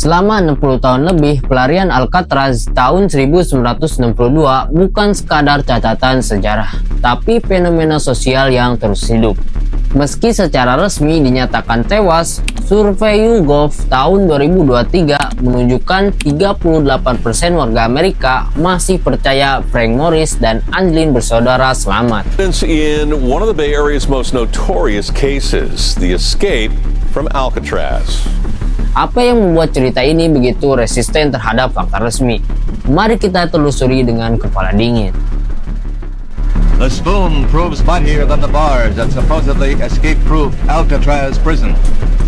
Selama 60 tahun lebih, pelarian Alcatraz tahun 1962 bukan sekadar catatan sejarah, tapi fenomena sosial yang terus hidup. Meski secara resmi dinyatakan tewas, survei YouGov tahun 2023 menunjukkan 38% warga Amerika masih percaya Frank Morris dan Angelin bersaudara selamat. In one of the Bay Area's most notorious cases, the escape from Alcatraz. Apa yang membuat cerita ini begitu resisten terhadap fakta resmi? Mari kita telusuri dengan kepala dingin. The spoon proves mightier than the bars at supposedly escape-proof Alcatraz prison.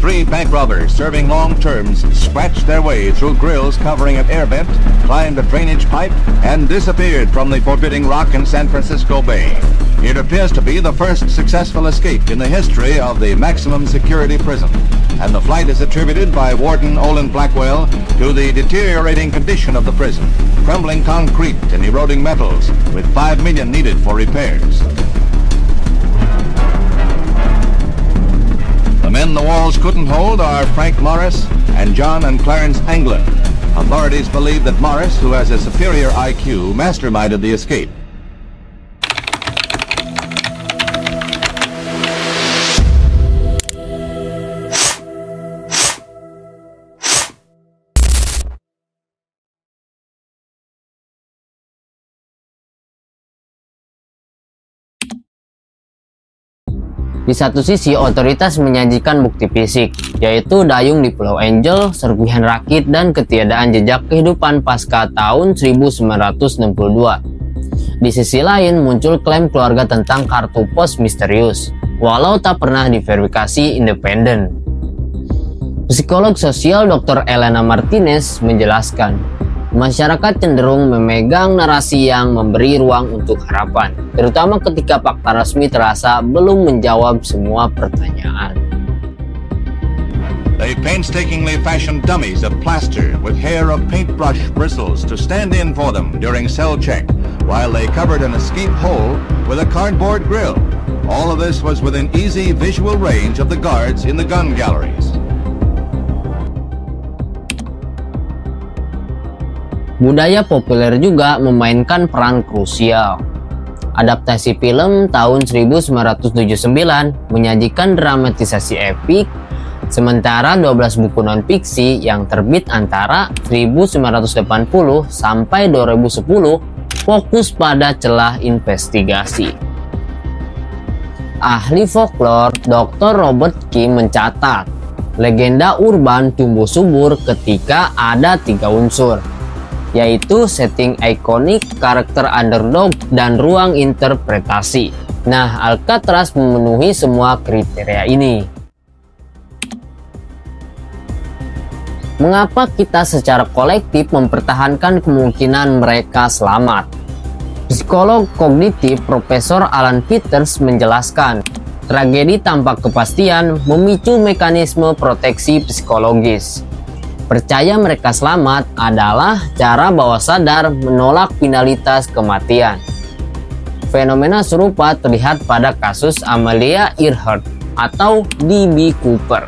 3 bank robbers serving long terms scratched their way through grills covering an air vent, climbed a drainage pipe, and disappeared from the forbidding rock in San Francisco Bay. It appears to be the first successful escape in the history of the maximum security prison, and the flight is attributed by Warden Olin Blackwell to the deteriorating condition of the prison, crumbling concrete and eroding metals, with $5 million needed for repairs. The men the walls couldn't hold are Frank Morris and John and Clarence Anglin. Authorities believe that Morris, who has a superior IQ, masterminded the escape. Di satu sisi, otoritas menyajikan bukti fisik, yaitu dayung di Pulau Angel, serpihan rakit, dan ketiadaan jejak kehidupan pasca tahun 1962. Di sisi lain, muncul klaim keluarga tentang kartu pos misterius, walau tak pernah diverifikasi independen. Psikolog sosial Dr. Elena Martinez menjelaskan, masyarakat cenderung memegang narasi yang memberi ruang untuk harapan, terutama ketika fakta resmi terasa belum menjawab semua pertanyaan. They painstakingly fashioned dummies of plaster with hair of paintbrush bristles to stand in for them during cell check, while they covered an escape hole with a cardboard grill. All of this was within easy visual range of the guards in the gun galleries. Budaya populer juga memainkan peran krusial. Adaptasi film tahun 1979 menyajikan dramatisasi epik, sementara 12 buku non-fiksi yang terbit antara 1980 sampai 2010 fokus pada celah investigasi. Ahli folklore Dr. Robert Kim mencatat, legenda urban tumbuh subur ketika ada 3 unsur, yaitu setting ikonik, karakter underdog, dan ruang interpretasi. Nah, Alcatraz memenuhi semua kriteria ini. Mengapa kita secara kolektif mempertahankan kemungkinan mereka selamat? Psikolog kognitif Profesor Alan Peters menjelaskan, tragedi tanpa kepastian memicu mekanisme proteksi psikologis. Percaya mereka selamat adalah cara bawah sadar menolak finalitas kematian. Fenomena serupa terlihat pada kasus Amelia Earhart atau D.B. Cooper.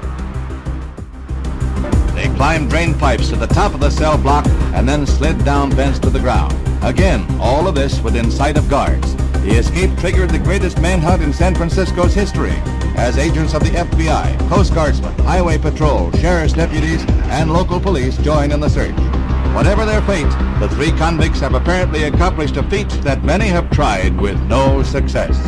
They climbed drain pipes to the top of the cell block and then slid down vents to the ground. Again, all of this within sight of guards. The escape triggered the greatest manhunt in San Francisco's history, as agents of the FBI, Coast Guardsmen, Highway Patrol, Sheriff's deputies, and local police join in the search. Whatever their fate, the 3 convicts have apparently accomplished a feat that many have tried with no success.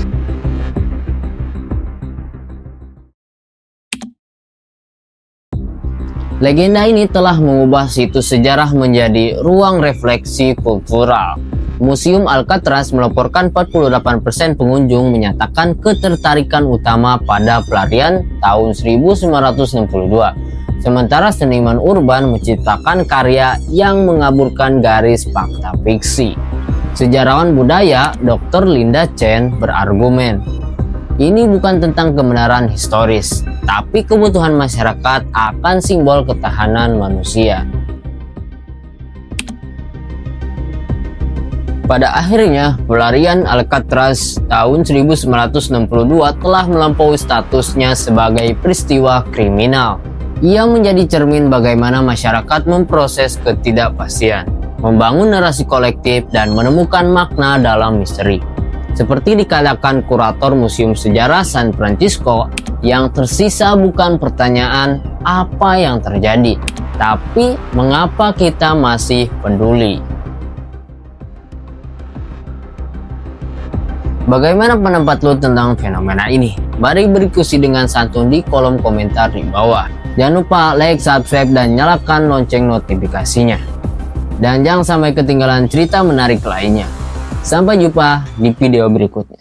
Legenda ini telah mengubah situs sejarah menjadi ruang refleksi kultural. Museum Alcatraz melaporkan 48% pengunjung menyatakan ketertarikan utama pada pelarian tahun 1962. Sementara seniman urban menciptakan karya yang mengaburkan garis fakta fiksi. Sejarawan budaya Dr. Linda Chen berargumen, ini bukan tentang kebenaran historis, tapi kebutuhan masyarakat akan simbol ketahanan manusia. Pada akhirnya, pelarian Alcatraz tahun 1962 telah melampaui statusnya sebagai peristiwa kriminal. Ia menjadi cermin bagaimana masyarakat memproses ketidakpastian, membangun narasi kolektif, dan menemukan makna dalam misteri. Seperti dikatakan kurator Museum Sejarah San Francisco, yang tersisa bukan pertanyaan apa yang terjadi, tapi mengapa kita masih peduli. Bagaimana pendapat lo tentang fenomena ini? Mari berdiskusi dengan santun di kolom komentar di bawah. Jangan lupa like, subscribe, dan nyalakan lonceng notifikasinya. Dan jangan sampai ketinggalan cerita menarik lainnya. Sampai jumpa di video berikutnya.